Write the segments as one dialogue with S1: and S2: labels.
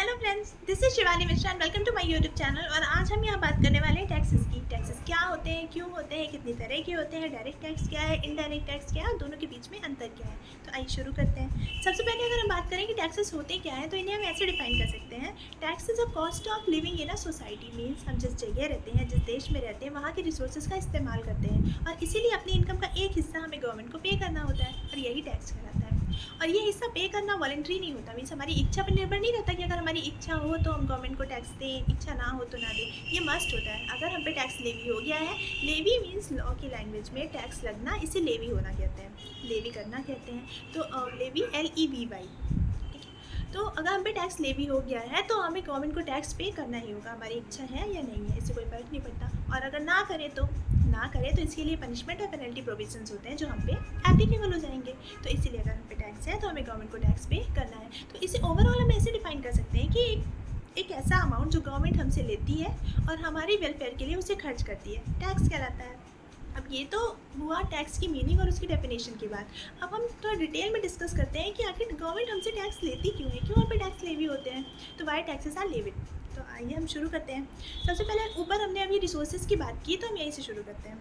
S1: Hello friends, this is Shivani Mishra and welcome to my YouTube channel. और आज हम यहाँ बात करने वाले हैं टैक्सेस की। टैक्सेस क्या होते हैं, क्यों होते हैं, कितनी तरह के होते हैं, डायरेक्ट टैक्स क्या है, इनडायरेक्ट टैक्स क्या है, दोनों के बीच में अंतर क्या है। तो आइए शुरू करते हैं। सबसे पहले अगर हम बात करें कि टैक्सेस होते क्या है, तो इन्हें हम ऐसे डिफाइन कर सकते हैं। Tax is a cost of living in a society. Means हम जिस जगह रहते हैं, जिस देश में रहते हैं, वहाँ के रिसोर्सेज का इस्तेमाल करते हैं और इसीलिए अपनी इनकम का एक हिस्सा हमें गवर्नमेंट को पे करना होता है और यही टैक्स कहलाता है। और ये हिस्सा पे करना वॉलंटरी नहीं होता। मीन्स हमारी इच्छा पर निर्भर नहीं रहता कि अगर हमारी इच्छा हो तो हम गवर्नमेंट को टैक्स दें, इच्छा ना हो तो ना दें। ये मस्ट होता है। अगर हम पे टैक्स लेवी हो गया है, लेवी मीन्स लॉ की लैंग्वेज में टैक्स लगना, इसे लेवी होना कहते हैं, लेवी करना कहते हैं। तो लेवी LEVY, ठीक है। तो अगर हम पे टैक्स लेवी हो गया है तो हमें गवर्नमेंट को टैक्स पे करना ही होगा, हमारी इच्छा है या नहीं है, इससे कोई फ़र्क नहीं पड़ता। और अगर ना करें तो इसके लिए पनिशमेंट और पेनल्टी प्रोविजंस होते हैं जो हम पे एप्लीकेबल हो जाएंगे। तो इसीलिए अगर हम पे टैक्स है तो हमें गवर्नमेंट को टैक्स पे करना है। तो इसे ओवरऑल हम ऐसे डिफाइन कर सकते हैं कि एक ऐसा अमाउंट जो गवर्नमेंट हमसे लेती है और हमारी वेलफेयर के लिए उसे खर्च करती है, टैक्स कहलाता है। अब ये तो हुआ टैक्स की मीनिंग और उसकी डेफिनेशन की बात। अब हम थोड़ा डिटेल में डिस्कस करते हैं कि आखिर गवर्नमेंट हमसे टैक्स लेती क्यों है, क्यों हम पे टैक्स लेवी होते हैं। तो वाई टैक्सेस आर लेविड। तो आइए हम शुरू करते हैं। सबसे पहले ऊपर हमने अभी रिसोर्सेज की बात की, तो हम यहीं से शुरू करते हैं।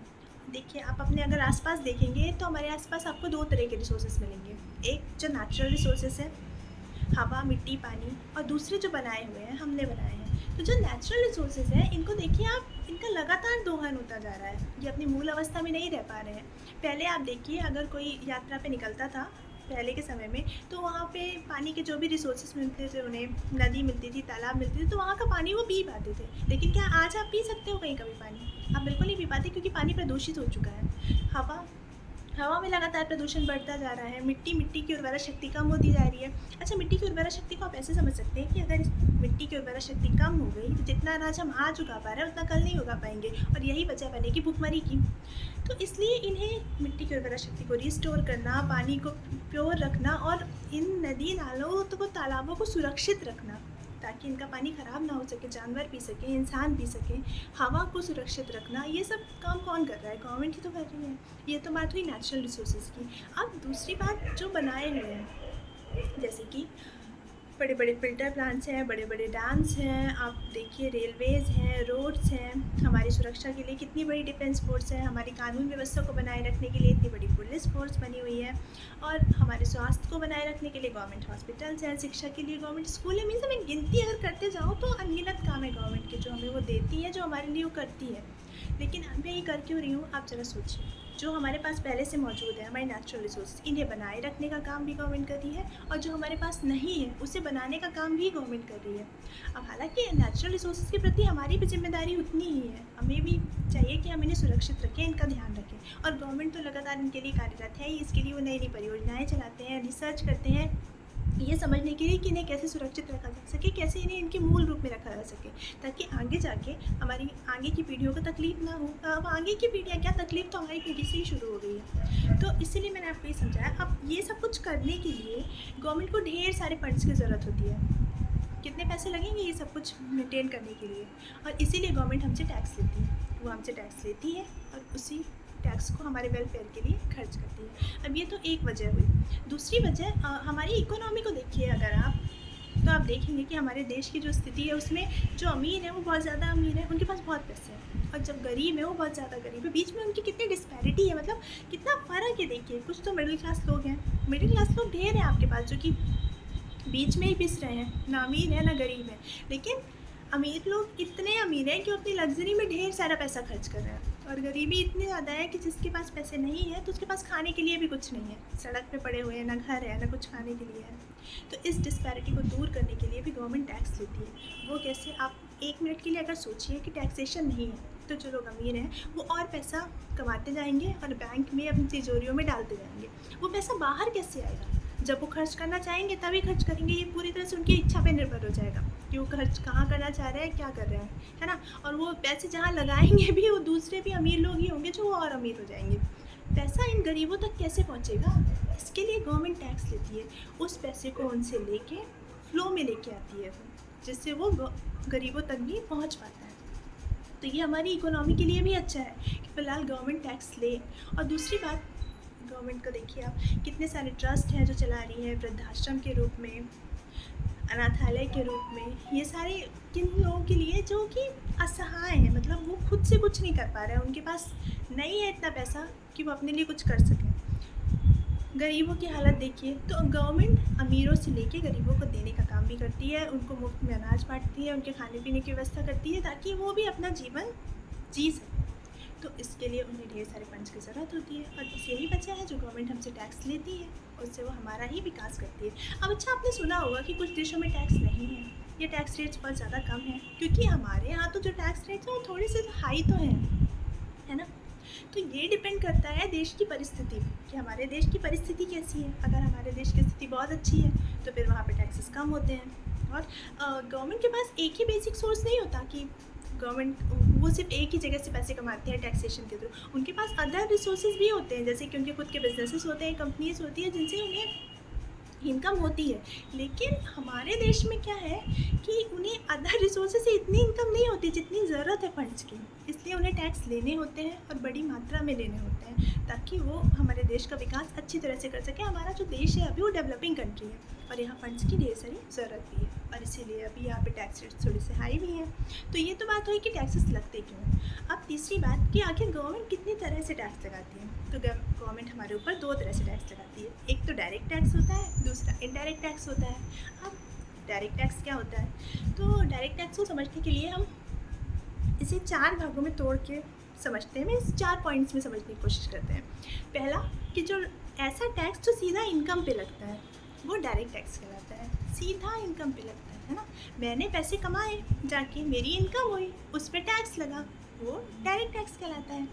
S1: देखिए, आप अपने अगर आसपास देखेंगे तो हमारे आसपास आपको दो तरह के रिसोर्सेज मिलेंगे। एक जो नेचुरल रिसोर्सेज है, हवा, मिट्टी, पानी, और दूसरे जो बनाए हुए हैं, हमने बनाए हैं। तो जो नेचुरल रिसोर्सेज हैं, इनको देखिए आप, इनका लगातार दोहन होता जा रहा है। ये अपनी मूल अवस्था में नहीं रह पा रहे हैं। पहले आप देखिए, अगर कोई यात्रा पे निकलता था पहले के समय में, तो वहाँ पे पानी के जो भी रिसोर्सेज मिलते थे उन्हें, नदी मिलती थी, तालाब मिलती थी, तो वहाँ का पानी वो पी पाते थे। लेकिन क्या आज आप पी सकते हो कहीं कभी पानी? आप बिल्कुल नहीं पी पाते, क्योंकि पानी प्रदूषित हो चुका है। हवा में लगातार प्रदूषण बढ़ता जा रहा है। मिट्टी की उर्वरा शक्ति कम होती जा रही है। अच्छा, मिट्टी की उर्वरा शक्ति को आप ऐसे समझ सकते हैं कि अगर इस मिट्टी की उर्वरा शक्ति कम हो गई तो जितना अनाज हम आज उगा पा रहे हैं उतना कल नहीं उगा पाएंगे, और यही वजह बनेगी भुखमरी की। तो इसलिए इन्हें मिट्टी की उर्वरा शक्ति को रिस्टोर करना, पानी को प्योर रखना और इन नदी नालों तो तालाबों को सुरक्षित रखना, ताकि इनका पानी ख़राब ना हो सके, जानवर पी सकें, इंसान पी सकें, हवा को सुरक्षित रखना, ये सब काम कौन कर रहा है? गवर्नमेंट ही तो कर रही है। ये तो बात हुई नेचुरल रिसोर्सेज की। अब दूसरी बात, जो बनाए हुए हैं, जैसे कि बड़े बड़े फिल्टर प्लांट्स हैं, बड़े बड़े डैम्स हैं, आप देखिए रेलवेज़ हैं, रोड्स हैं, हमारी सुरक्षा के लिए कितनी बड़ी डिफेंस फोर्स है, हमारी कानून व्यवस्था को बनाए रखने के लिए इतनी बड़ी पुलिस फोर्स बनी हुई है, और हमारे स्वास्थ्य को बनाए रखने के लिए गवर्नमेंट हॉस्पिटल्स हैं, शिक्षा के लिए गवर्नमेंट स्कूल है। मीन्स हमें गिनती अगर करते जाओ तो अनगिनत काम है गवर्नमेंट के, जो हमें वो देती है, जो हमारे लिए वो करती है। लेकिन मैं ये कर क्यों रही हूँ, आप ज़रा सोचिए। जो हमारे पास पहले से मौजूद है, हमारे नेचुरल रिसोर्स, इन्हें बनाए रखने का काम भी गवर्नमेंट कर रही है, और जो हमारे पास नहीं है उसे बनाने का काम भी गवर्नमेंट कर रही है। अब हालांकि नेचुरल रिसोर्सेज के प्रति हमारी भी जिम्मेदारी उतनी ही है। हमें भी चाहिए कि हम इन्हें सुरक्षित रखें, इनका ध्यान रखें, और गवर्नमेंट तो लगातार इनके लिए कार्यरत है। इसके लिए वो नई नई परियोजनाएँ चलाते हैं, रिसर्च करते हैं, ये समझने के लिए कि इन्हें कैसे सुरक्षित रखा जा सके, कैसे इन्हें इनके मूल रूप में रखा जा सके, ताकि आगे जाके हमारी आगे की पीढ़ियों को तकलीफ़ ना हो। अब आगे की पीढ़ियाँ क्या, तकलीफ़ तो हमारी पीढ़ी से ही शुरू हो गई है। तो इसीलिए मैंने आपको ये समझाया। अब ये सब कुछ करने के लिए गवर्नमेंट को ढेर सारे फंड्स की ज़रूरत होती है। कितने पैसे लगेंगे ये सब कुछ मेंटेन करने के लिए, और इसीलिए गवर्नमेंट हमसे टैक्स लेती है। वो हमसे टैक्स लेती है और उसी टैक्स को हमारे वेलफेयर के लिए खर्च करती है। अब ये तो एक वजह हुई। दूसरी वजह, हमारी इकोनॉमी को देखिए अगर आप, तो आप देखेंगे कि हमारे देश की जो स्थिति है उसमें जो अमीर है वो बहुत ज़्यादा अमीर है, उनके पास बहुत पैसे हैं, और जब गरीब है वो बहुत ज़्यादा गरीब है। बीच में उनकी कितनी डिस्पैरिटी है, मतलब कितना फ़र्क है। देखिए, कुछ तो मिडिल क्लास लोग हैं, मिडिल क्लास लोग ढेर हैं आपके पास, जो कि बीच में ही पिस रहे हैं, ना अमीर है ना गरीब है। लेकिन अमीर लोग इतने अमीर हैं कि वो अपनी लग्जरी में ढेर सारा पैसा खर्च कर रहे हैं, और गरीबी इतनी ज़्यादा है कि जिसके पास पैसे नहीं है तो उसके पास खाने के लिए भी कुछ नहीं है, सड़क पे पड़े हुए हैं, ना घर है ना कुछ खाने के लिए है। तो इस डिस्पैरिटी को दूर करने के लिए भी गवर्नमेंट टैक्स लेती है। वो कैसे, आप एक मिनट के लिए अगर सोचिए कि टैक्सेशन नहीं है तो जो लोग अमीर हैं वो और पैसा कमाते जाएंगे और बैंक में अपनी तिजोरियों में डालते जाएंगे। वो पैसा बाहर कैसे आएगा? जब वो खर्च करना चाहेंगे तभी खर्च करेंगे। ये पूरी तरह से उनकी इच्छा पे निर्भर हो जाएगा कि वो खर्च कहाँ करना चाह रहे हैं, क्या कर रहे हैं, है ना। और वो पैसे जहाँ लगाएंगे भी वो दूसरे भी अमीर लोग ही होंगे जो वो और अमीर हो जाएंगे। पैसा इन गरीबों तक कैसे पहुँचेगा? इसके लिए गवर्नमेंट टैक्स लेती है। उस पैसे को उनसे लेके फ्लो में लेके आती है वो, जिससे वो गरीबों तक भी पहुँच पाता है। तो ये हमारी इकोनॉमी के लिए भी अच्छा है कि फ़िलहाल गवर्नमेंट टैक्स ले। और दूसरी बात, गवर्नमेंट को देखिए आप, कितने सारे ट्रस्ट हैं जो चला रही है वृद्धाश्रम के रूप में। अनाथालय के रूप में, ये सारे किन लोगों के लिए जो कि असहाय हैं, मतलब वो खुद से कुछ नहीं कर पा रहे हैं, उनके पास नहीं है इतना पैसा कि वो अपने लिए कुछ कर सकें। गरीबों की हालत देखिए, तो गवर्नमेंट अमीरों से लेके गरीबों को देने का काम भी करती है, उनको मुफ्त में अनाज बांटती है, उनके खाने पीने की व्यवस्था करती है ताकि वो भी अपना जीवन जी सकें। तो इसके लिए उन्हें ढेर सारे फंड्स की ज़रूरत होती है, और बस यही बचा है जो गवर्नमेंट हमसे टैक्स लेती है, उससे वो हमारा ही विकास करती है। अब अच्छा, आपने सुना होगा कि कुछ देशों में टैक्स नहीं है, ये टैक्स रेट्स बहुत ज़्यादा कम है, क्योंकि हमारे यहाँ तो जो टैक्स रेट्स हैं वो थोड़े से हाई तो हैं, है ना। तो ये डिपेंड करता है देश की परिस्थिति पे, कि हमारे देश की परिस्थिति कैसी है। अगर हमारे देश की स्थिति बहुत अच्छी है तो फिर वहाँ पे टैक्सेस कम होते हैं। और गवर्नमेंट के पास एक ही बेसिक सोर्स नहीं होता कि गवर्नमेंट वो सिर्फ एक ही जगह से पैसे कमाते हैं टैक्सेशन के थ्रू, उनके पास अदर रिसोर्सेज भी होते हैं, जैसे कि उनके खुद के बिजनेसेस होते हैं, कंपनीज होती है जिनसे उन्हें इनकम होती है। लेकिन हमारे देश में क्या है कि उन्हें अदर रिसोर्सेज से इतनी इनकम नहीं होती जितनी ज़रूरत है फंड्स की, इसलिए उन्हें टैक्स लेने होते हैं और बड़ी मात्रा में लेने होते हैं, ताकि वो हमारे देश का विकास अच्छी तरह से कर सके। हमारा जो देश है अभी वो डेवलपिंग कंट्री है और यहाँ फंड्स की ढेर सारी ज़रूरत भी है, और इसीलिए अभी यहाँ पे टैक्स रेट्स थोड़े से हाई भी हैं। तो ये तो बात हुई कि टैक्सेस लगते क्यों हैं। अब तीसरी बात कि आखिर गवर्नमेंट कितनी तरह से टैक्स लगाती है। तो गवर्नमेंट हमारे ऊपर दो तरह से टैक्स लगाती है, एक तो डायरेक्ट टैक्स होता है, दूसरा इनडायरेक्ट टैक्स होता है। अब डायरेक्ट टैक्स क्या होता है, तो डायरेक्ट टैक्स को समझने के लिए हम इसे 4 भागों में तोड़ के समझते हैं, मीन्स 4 पॉइंट्स में समझने की कोशिश करते हैं। पहला कि जो ऐसा टैक्स जो सीधा इनकम पे लगता है वो डायरेक्ट टैक्स कहलाता है, सीधा इनकम पे लगता है ना। मैंने पैसे कमाए, जाके मेरी इनकम हुई, उस पर टैक्स लगा, वो डायरेक्ट टैक्स कहलाता है।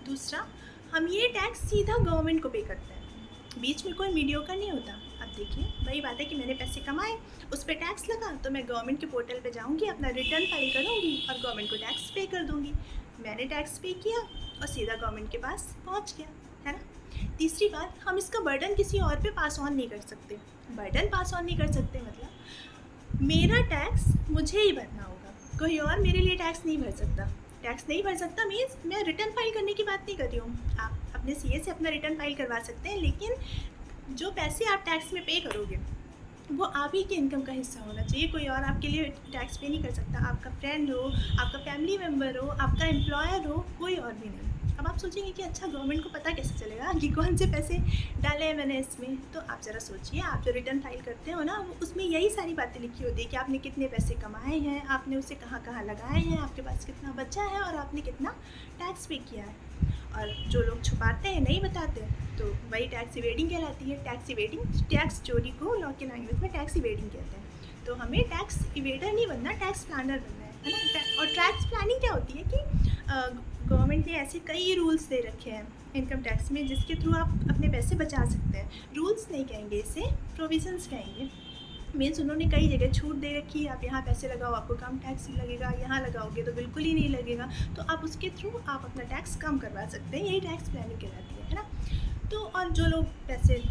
S1: दूसरा, हम ये टैक्स सीधा गवर्नमेंट को पे करते हैं, बीच में कोई मीडियोकर नहीं होता। अब देखिए, वही बात है कि मैंने पैसे कमाए, उस पर टैक्स लगा, तो मैं गवर्नमेंट के पोर्टल पे जाऊंगी, अपना रिटर्न फाइल करूंगी और गवर्नमेंट को टैक्स पे कर दूंगी। मैंने टैक्स पे किया और सीधा गवर्नमेंट के पास पहुंच गया, है ना। तीसरी बात, हम इसका बर्डन किसी और पे पास ऑन नहीं कर सकते। बर्डन पास ऑन नहीं कर सकते मतलब मेरा टैक्स मुझे ही भरना होगा, कोई और मेरे लिए टैक्स नहीं भर सकता। टैक्स नहीं भर सकता मीन्स मैं रिटर्न फाइल करने की बात नहीं कर रही हूँ। आप अपने सीए से अपना रिटर्न फाइल करवा सकते हैं, लेकिन जो पैसे आप टैक्स में पे करोगे वो आप ही की इनकम का हिस्सा होना चाहिए, कोई और आपके लिए टैक्स पे नहीं कर सकता। आपका फ्रेंड हो, आपका फैमिली मेम्बर हो, आपका एम्प्लॉयर हो, कोई और भी नहीं। अब आप सोचेंगे कि अच्छा, गवर्नमेंट को पता कैसे चलेगा कि कौन से पैसे डाले हैं मैंने इसमें। तो आप ज़रा सोचिए, आप जो रिटर्न फाइल करते हो ना, वो उसमें यही सारी बातें लिखी होती है कि आपने कितने पैसे कमाए हैं, आपने उसे कहाँ कहाँ लगाए हैं, आपके पास कितना बचा है और आपने कितना टैक्स पे किया है। और जो लोग छुपाते हैं, नहीं बताते, तो वही टैक्स इवेडिंग कहलाती है। टैक्स इवेडिंग, टैक्स चोरी को लॉ के लैंग्वेज में टैक्स इवेडिंग कहते हैं। तो हमें टैक्स इवेडर नहीं बनना, टैक्स प्लानर बनना है ना। और टैक्स प्लानिंग क्या होती है कि गवर्नमेंट ने ऐसे कई रूल्स दे रखे हैं इनकम टैक्स में, जिसके थ्रू आप अपने पैसे बचा सकते हैं। रूल्स नहीं कहेंगे इसे, प्रोविजंस कहेंगे। मीन्स उन्होंने कई जगह छूट दे रखी है, आप यहाँ पैसे लगाओ आपको कम टैक्स लगेगा, यहाँ लगाओगे तो बिल्कुल ही नहीं लगेगा, तो आप उसके थ्रू आप अपना टैक्स कम करवा सकते हैं। यही टैक्स प्लानिंग कहलाती है ना। तो और जो लोग पैसे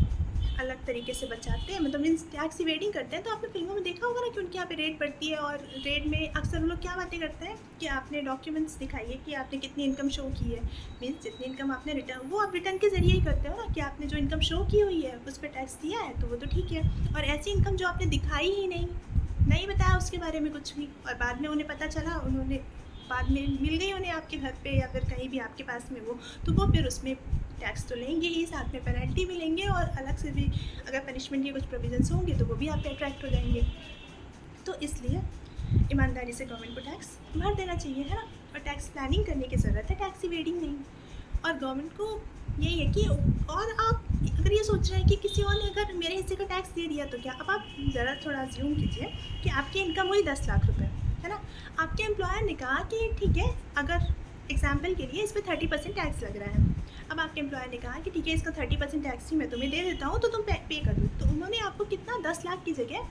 S1: अलग तरीके से बचाते हैं, मतलब मीन्स टैक्स इवेडिंग करते हैं, तो आपने फिल्मों में देखा होगा ना कि उनके यहाँ पे रेड पड़ती है, और रेड में अक्सर वो लोग क्या बातें करते हैं कि आपने डॉक्यूमेंट्स दिखाइए कि आपने कितनी इनकम शो की है। मीन्स जितनी इनकम आपने रिटर्न, वो आप रिटर्न के जरिए ही करते हो ना, कि आपने जो इनकम शो की हुई है उस पर टैक्स दिया है तो वो तो ठीक है। और ऐसी इनकम जो आपने दिखाई ही नहीं बताया उसके बारे में कुछ भी, और बाद में उन्हें पता चला, उन्होंने बाद में मिल गई उन्हें आपके घर पे या फिर कहीं भी आपके पास में वो, तो वो फिर उसमें टैक्स तो लेंगे ही, साथ में पेनल्टी भी लेंगे, और अलग से भी अगर पनिशमेंट के कुछ प्रोविजंस होंगे तो वो भी आप पे अट्रैक्ट हो जाएंगे। तो इसलिए ईमानदारी से गवर्नमेंट को टैक्स भर देना चाहिए, है ना। और टैक्स प्लानिंग करने की ज़रूरत है, टैक्स इवेडिंग नहीं। और गवर्नमेंट को यही है कि, और आप अगर ये सोच रहे हैं कि किसी और ने अगर मेरे हिस्से का टैक्स दे दिया तो क्या, अब आप ज़रा थोड़ा अज्यूम कीजिए कि आपकी इनकम हुई 10 लाख रुपये, है ना। आपके एम्प्लॉयर ने कहा कि ठीक है, अगर एग्जाम्पल के लिए इस पर 30% टैक्स लग रहा है। अब आपके एम्प्लॉयर ने कहा कि ठीक है, इसका 30% टैक्स ही मैं तुम्हें दे देता हूँ, तो तुम पे कर दो। तो उन्होंने आपको कितना, 10 लाख की जगह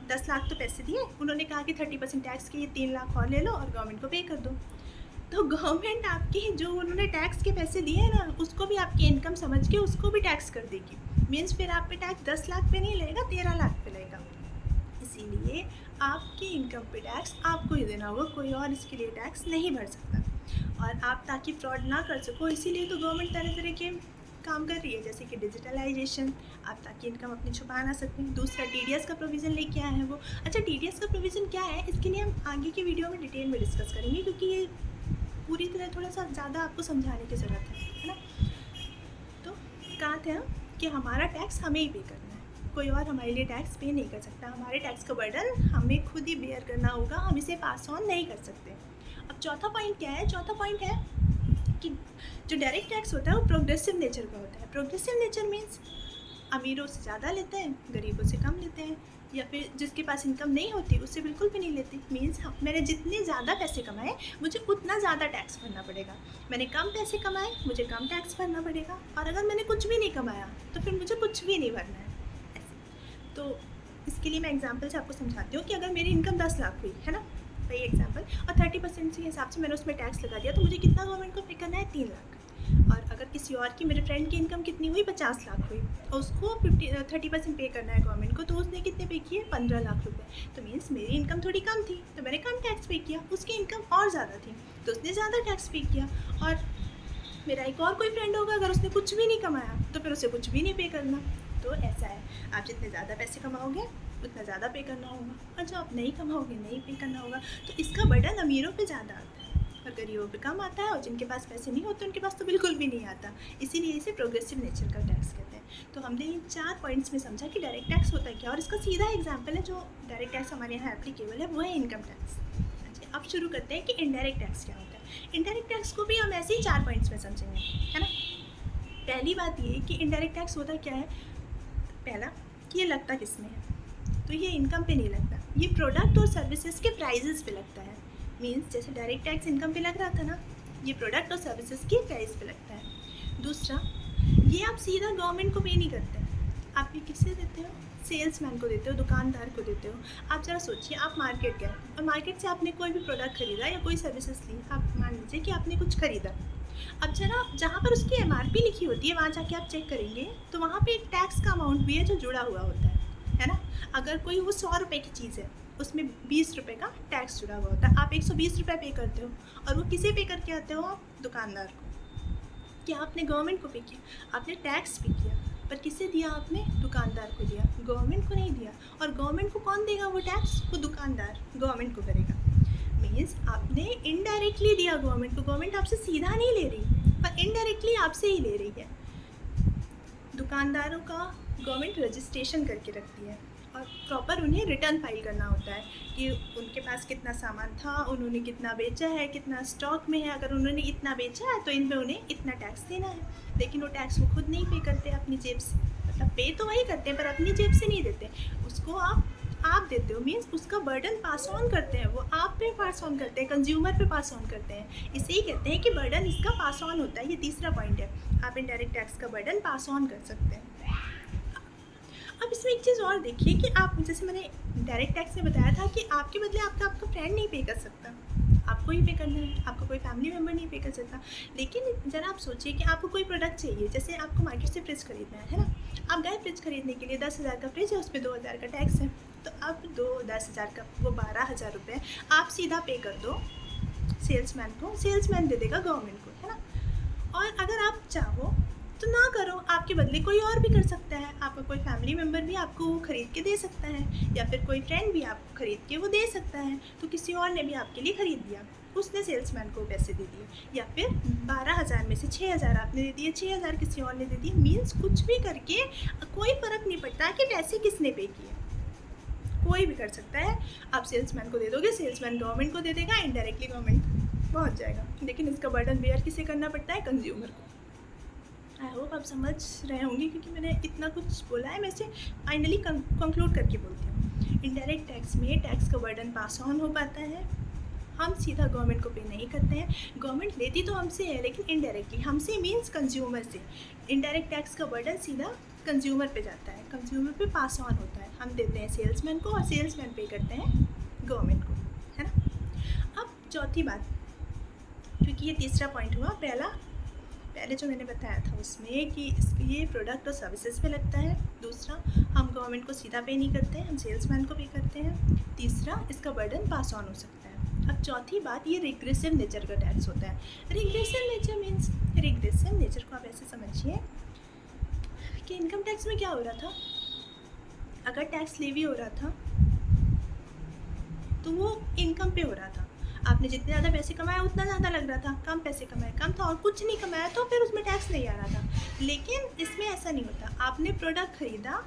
S1: 10 लाख तो पैसे दिए, उन्होंने कहा कि 30% टैक्स के ये 3 लाख और ले लो और गवर्नमेंट को पे कर दो। तो गवर्नमेंट आपकी जो उन्होंने टैक्स के पैसे दिए हैं ना, उसको भी आपकी इनकम समझ के उसको भी टैक्स कर देगी। मीन्स फिर आप पे टैक्स 10 लाख पे नहीं लगेगा, 13 लाख पे लगेगा। इसीलिए आपकी इनकम पे टैक्स आपको ही देना होगा, कोई और इसके लिए टैक्स नहीं भर सकता। और आप ताकि फ्रॉड ना कर सको, इसीलिए तो गवर्नमेंट तरह तरह के काम कर रही है, जैसे कि डिजिटलाइजेशन, आप ताकि इनकम अपनी छुपा ना सकें। दूसरा टीडीएस का प्रोविज़न लेके आए हैं वो। अच्छा, टीडीएस का प्रोविज़न क्या है, इसके लिए हम आगे की वीडियो में डिटेल में डिस्कस करेंगे, क्योंकि ये पूरी तरह थोड़ा सा ज़्यादा आपको समझाने की ज़रूरत है ना। तो कहाँ थे हम, कि हमारा टैक्स हमें ही पे करना है, कोई और हमारे लिए टैक्स पे नहीं कर सकता। हमारे टैक्स का बर्डन हमें खुद ही बेयर करना होगा, हम इसे पास ऑन नहीं कर सकते। अब चौथा पॉइंट क्या है, चौथा पॉइंट है कि जो डायरेक्ट टैक्स होता है वो प्रोग्रेसिव नेचर का होता है। प्रोग्रेसिव नेचर मीन्स अमीरों से ज़्यादा लेते हैं, गरीबों से कम लेते हैं, या फिर जिसके पास इनकम नहीं होती उससे बिल्कुल भी नहीं लेते। मीन्स मैंने जितने ज़्यादा पैसे कमाए मुझे उतना ज़्यादा टैक्स भरना पड़ेगा, मैंने कम पैसे कमाए मुझे कम टैक्स भरना पड़ेगा, और अगर मैंने कुछ भी नहीं कमाया तो फिर मुझे कुछ भी नहीं भरना है ऐसे। तो इसके लिए मैं एग्जाम्पल से आपको समझाती हूँ कि अगर मेरी इनकम 10 लाख हुई है ना, वही एग्जाम्पल, और 30% के हिसाब से मैंने उसमें टैक्स लगा दिया, तो मुझे कितना गवर्नमेंट को पे करना है, 3 लाख। और अगर किसी और की, मेरे फ्रेंड की इनकम कितनी हुई, 50 लाख हुई, और उसको 30% पे करना है गवर्नमेंट को, तो उसने कितने पे किए, 15 लाख रुपए। तो मीन्स मेरी इनकम थोड़ी कम थी तो मैंने कम टैक्स पे किया, उसकी इनकम और ज़्यादा थी तो उसने ज़्यादा टैक्स पे किया। और मेरा एक और कोई फ्रेंड होगा, अगर उसने कुछ भी नहीं कमाया तो फिर उसे कुछ भी नहीं पे करना। तो ऐसा है, आप जितने ज़्यादा पैसे कमाओगे उतना ज़्यादा पे करना होगा, और जो आप नहीं कमाओगे नहीं पे करना होगा। तो इसका बर्डन अमीरों पे ज़्यादा आता है और गरीबों पे कम आता है, और जिनके पास पैसे नहीं होते उनके पास तो बिल्कुल भी नहीं आता। इसीलिए इसे प्रोग्रेसिव नेचर का टैक्स कहते हैं। तो हमने इन 4 पॉइंट्स में समझा कि डायरेक्ट टैक्स होता है क्या, और इसका सीधा एग्जाम्पल है जो डायरेक्ट टैक्स हमारे यहाँ एप्लीकेबल है, वो है इनकम टैक्स। अच्छा, अब शुरू करते हैं कि इनडायरेक्ट टैक्स क्या होता है। इनडायरेक्ट टैक्स को भी हम ऐसे ही 4 पॉइंट्स में समझेंगे, है ना। पहली बात ये कि इनडायरेक्ट टैक्स होता क्या है, पहला कि ये लगता किस में है, तो ये इनकम पे नहीं लगता, ये प्रोडक्ट और सर्विसेज के प्राइजेस पे लगता है। मींस जैसे डायरेक्ट टैक्स इनकम पे लग रहा था ना, ये प्रोडक्ट और सर्विसेज के प्राइस पे लगता है। दूसरा, ये आप सीधा गवर्नमेंट को पे नहीं करते, आप ये किससे देते हो, सेल्समैन को देते हो, दुकानदार को देते हो। आप ज़रा सोचिए, आप मार्केट गए और मार्केट से आपने कोई भी प्रोडक्ट खरीदा या कोई सर्विसेज ली, आप मान लीजिए कि आपने कुछ खरीदा। अब जरा जहाँ पर उसकी एमआरपी लिखी होती है वहाँ जाके आप चेक करेंगे तो वहाँ पे एक टैक्स का अमाउंट भी है जो जुड़ा हुआ होता है ना। अगर कोई वो 100 रुपये की चीज़ है, उसमें 20 रुपये का टैक्स जुड़ा हुआ होता है, आप 120 रुपये पे करते हो, और वो किसे पे करके आते हो, आप दुकानदार को। क्या आपने गवर्नमेंट को पे किया, आपने टैक्स पे किया, पर किसे दिया आपने, दुकानदार को दिया, गवर्नमेंट को नहीं दिया। और गवर्नमेंट को कौन देगा वो टैक्स, वो दुकानदार गवर्नमेंट को करेगा। मीन्स आपने इनडायरेक्टली दिया गवर्नमेंट को, गवर्नमेंट आपसे सीधा नहीं ले रही पर इनडायरेक्टली आपसे ही ले रही है। दुकानदारों का गवर्नमेंट रजिस्ट्रेशन करके रखती है, और प्रॉपर उन्हें रिटर्न फाइल करना होता है कि उनके पास कितना सामान था, उन्होंने कितना बेचा है, कितना स्टॉक में है। अगर उन्होंने इतना बेचा है तो इन पे उन्हें इतना टैक्स देना है, लेकिन वो टैक्स वो खुद नहीं पे करते अपनी जेब से, मतलब पे तो वही करते हैं पर अपनी जेब से नहीं देते, उसको आप देते हो। मीन्स उसका बर्डन पास ऑन करते हैं, वो आप पे पास ऑन करते हैं, कंज्यूमर पे पास ऑन करते हैं। इसे ही कहते हैं कि बर्डन इसका पास ऑन होता है। ये तीसरा पॉइंट है, आप इनडायरेक्ट टैक्स का बर्डन पास ऑन कर सकते हैं। अब इसमें एक चीज़ और देखिए कि आप, जैसे मैंने डायरेक्ट टैक्स में बताया था कि आपके बदले आपका फ्रेंड नहीं पे कर सकता, आपको ही पे करना है, आपका कोई फैमिली मेम्बर नहीं पे कर सकता। लेकिन ज़रा आप सोचिए कि आपको कोई प्रोडक्ट चाहिए, जैसे आपको मार्केट से फ्रिज खरीदना है ना, आप गए फ्रिज खरीदने के लिए, 10,000 का फ्रिज है, उस पर 2,000 का टैक्स है, तो अब 10,000 का वो 12,000 रुपये आप सीधा पे कर दो सेल्समैन को, सेल्समैन दे देगा गवर्नमेंट को, है ना। और अगर आप चाहो तो ना करो, आपके बदले कोई और भी कर सकता है, आपका कोई फैमिली मेम्बर भी आपको वो ख़रीद के दे सकता है, या फिर कोई फ्रेंड भी आपको ख़रीद के वो दे सकता है। तो किसी और ने भी आपके लिए ख़रीद दिया, उसने सेल्समैन को पैसे दे दिए, या फिर 12,000 में से 6,000 आपने दे दिए, 6,000 किसी और ने दे दिए। मीन्स कुछ भी करके कोई फ़र्क नहीं पड़ता कि पैसे किसने पे किए, कोई भी कर सकता है। आप सेल्समैन को दे दोगे, सेल्समैन गवर्नमेंट को दे देगा, इनडायरेक्टली गवर्नमेंट पहुंच जाएगा, लेकिन इसका बर्डन बेयर किसे करना पड़ता है, कंज्यूमर को। आई होप आप समझ रहे होंगे, क्योंकि मैंने इतना कुछ बोला है, मैं इसे फाइनली कंक्लूड करके बोलती हूँ। इनडायरेक्ट टैक्स में टैक्स का बर्डन पास ऑन हो पाता है, हम सीधा गवर्नमेंट को पे नहीं करते हैं, गवर्नमेंट लेती तो हमसे है लेकिन इनडायरेक्टली, हमसे मीन्स कंज्यूमर से। इनडायरेक्ट टैक्स का बर्डन सीधा कंज्यूमर पे जाता है, कंज्यूमर पे पास ऑन होता है, हम देते हैं सेल्समैन को और सेल्समैन पे करते हैं गवर्नमेंट को, है ना। अब चौथी बात, क्योंकि ये तीसरा पॉइंट हुआ, पहले जो मैंने बताया था उसमें कि ये प्रोडक्ट और सर्विसेज पे लगता है। दूसरा, हम गवर्नमेंट को सीधा पे नहीं करते हैं, हम सेल्समैन को पे करते हैं। तीसरा, इसका बर्डन पास ऑन हो सकता है। अब चौथी बात, ये रिग्रेसिव नेचर का टैक्स होता है। Regressive nature means, regressive nature को आप ऐसे समझिए कि इनकम टैक्स में क्या हो रहा था, अगर टैक्स लेवी हो रहा था तो वो इनकम पे हो रहा था। आपने जितने ज़्यादा पैसे कमाए उतना ज़्यादा लग रहा था, कम पैसे कमाए कम था, और कुछ नहीं कमाया तो फिर उसमें टैक्स नहीं आ रहा था। लेकिन इसमें ऐसा नहीं होता, आपने प्रोडक्ट ख़रीदा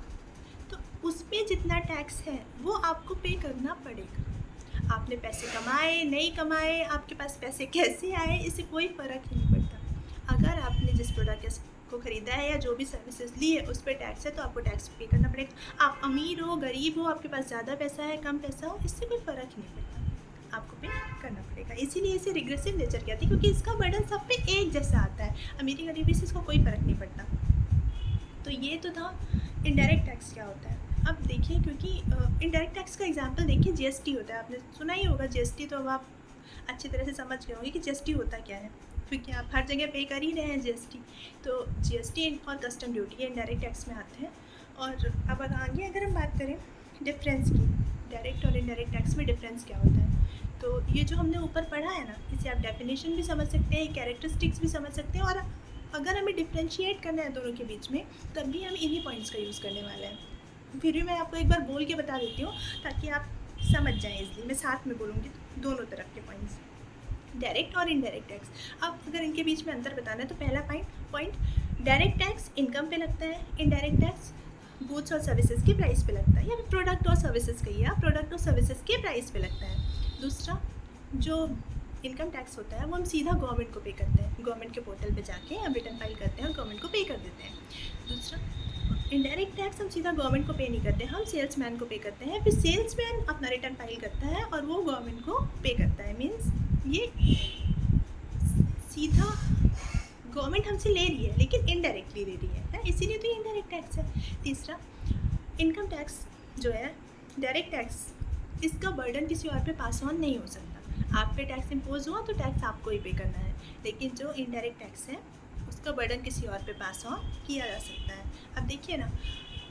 S1: तो उस पर जितना टैक्स है वो आपको पे करना पड़ेगा। आपने पैसे कमाए नहीं कमाए, आपके पास पैसे कैसे आए, इससे कोई फ़र्क नहीं पड़ता। अगर आपने जिस प्रोडक्ट को ख़रीदा है या जो भी सर्विसेज ली है उस पर टैक्स है तो आपको टैक्स पे करना पड़ेगा। आप अमीर हो गरीब हो, आपके पास ज़्यादा पैसा है कम पैसा हो, इससे कोई फ़र्क नहीं पड़ता, आपको पे करना पड़ेगा। इसीलिए इसे रिग्रेसिव नेचर कहती है, क्योंकि इसका बर्डन सब पे एक जैसा आता है, अमीरी गरीबी से इसको कोई फ़र्क नहीं पड़ता। तो ये तो था इनडायरेक्ट टैक्स क्या होता है। अब देखिए, क्योंकि इनडायरेक्ट टैक्स का एग्जांपल देखिए, जीएसटी होता है, आपने सुना ही होगा जीएसटी, तो अब आप अच्छी तरह से समझ गए होंगे कि जीएसटी होता क्या है, क्योंकि आप हर जगह पे कर ही रहे हैं जीएसटी। तो जीएसटी और कस्टम ड्यूटी इनडायरेक्ट टैक्स में आते हैं। और अब आगे अगर हम बात करें डिफरेंस की, डायरेक्ट और इनडायरेक्ट टैक्स में डिफरेंस क्या होता है, तो ये जो हमने ऊपर पढ़ा है ना, इसे आप डेफिनेशन भी समझ सकते हैं, कैरेक्टरिस्टिक्स भी समझ सकते हैं, और अगर हमें डिफ्रेंशिएट करना है दोनों के बीच में तब भी हम इन्हीं पॉइंट्स का यूज़ करने वाले हैं। फिर भी मैं आपको एक बार बोल के बता देती हूँ ताकि आप समझ जाएं इजली। मैं साथ में बोलूँगी दोनों तरफ के पॉइंट्स, डायरेक्ट और इनडायरेक्ट टैक्स। अब अगर इनके बीच में अंतर बताना है तो पहला पॉइंट डायरेक्ट टैक्स इनकम पे लगता है, इनडायरेक्ट टैक्स गुड्स और सर्विसेज के प्राइस पे लगता है, या प्रोडक्ट और सर्विसेज कहिए आप, प्रोडक्ट और सर्विसेज के प्राइस पे लगता है। दूसरा जो इनकम टैक्स होता है वो हम सीधा गवर्नमेंट को पे करते हैं, गवर्नमेंट के पोर्टल पे जाके हम रिटर्न फाइल करते हैं और गवर्नमेंट को पे कर देते हैं। दूसरा इनडायरेक्ट टैक्स हम सीधा गवर्नमेंट को पे नहीं करते, हम सेल्समैन को पे करते हैं, फिर सेल्समैन अपना रिटर्न फाइल करता है और वो गवर्नमेंट को पे करता है। मीन्स ये सीधा गवर्नमेंट हमसे ले रही है लेकिन इनडायरेक्टली ले रही है, इसीलिए तो ये इनडायरेक्ट टैक्स है। तीसरा इनकम टैक्स जो है डायरेक्ट टैक्स, इसका बर्डन किसी और पे पास ऑन नहीं हो सकता। आप पे टैक्स इम्पोज हुआ तो टैक्स आपको ही पे करना है, लेकिन जो इनडायरेक्ट टैक्स है उसका बर्डन किसी और पे पास ऑन किया जा सकता है। अब देखिए ना,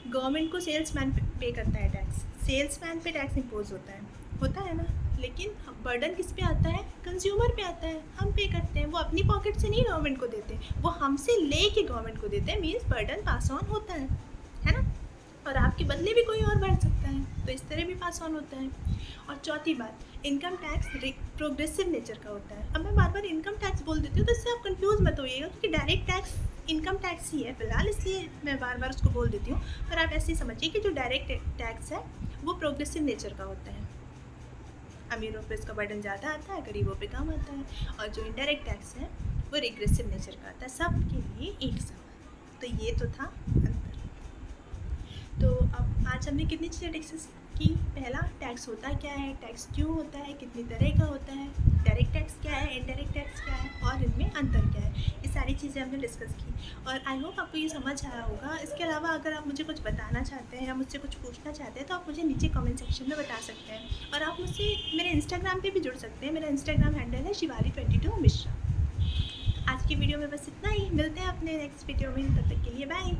S1: गवर्नमेंट को सेल्समैन पे करता है टैक्स, सेल्समैन पे टैक्स इम्पोज होता है ना, लेकिन बर्डन किस पे आता है, कंज्यूमर पे आता है, हम पे करते हैं। वो अपनी पॉकेट से नहीं गवर्नमेंट को देते, वो हमसे ले के गवर्नमेंट को देते हैं। मीन्स बर्डन पास ऑन होता है ना, और आपके बदले भी कोई और बढ़ सकता है, तो इस तरह भी पास ऑन होता है। और चौथी बात, इनकम टैक्स प्रोग्रेसिव नेचर का होता है। अब मैं बार बार इनकम टैक्स बोल देती हूँ तो इससे आप कंफ्यूज मत होइएगा, क्योंकि डायरेक्ट टैक्स इनकम टैक्स ही है फिलहाल, इसलिए मैं बार बार उसको बोल देती हूँ। पर आप ऐसे ही समझिए कि जो डायरेक्ट टैक्स है वो प्रोग्रेसिव नेचर का होता है, अमीरों पे इसका बर्डन ज़्यादा आता है, गरीबों पे कम आता है। और जो इनडायरेक्ट टैक्स है वो रिग्रेसिव नेचर का आता है, सबके लिए एक समान। तो ये तो था अंतर। तो अब आज हमने कितनी चीज़ें डिस्कस की। पहला, टैक्स होता क्या है, टैक्स क्यों होता है, कितनी तरह का होता है, डायरेक्ट टैक्स क्या है, इनडायरेक्ट टैक्स क्या है, और इनमें अंतर क्या है, ये सारी चीज़ें हमने डिस्कस की। और आई होप आपको ये समझ आया होगा। इसके अलावा अगर आप मुझे कुछ बताना चाहते हैं या मुझसे कुछ पूछना चाहते हैं तो आप मुझे नीचे कमेंट सेक्शन में बता सकते हैं, और आप मुझसे मेरे इंस्टाग्राम पे भी जुड़ सकते हैं। मेरा इंस्टाग्राम हैंडल है शिवाली22 मिश्रा। आज की वीडियो में बस इतना ही, मिलते हैं अपने नेक्स्ट वीडियो में, तब तक के लिए बाय।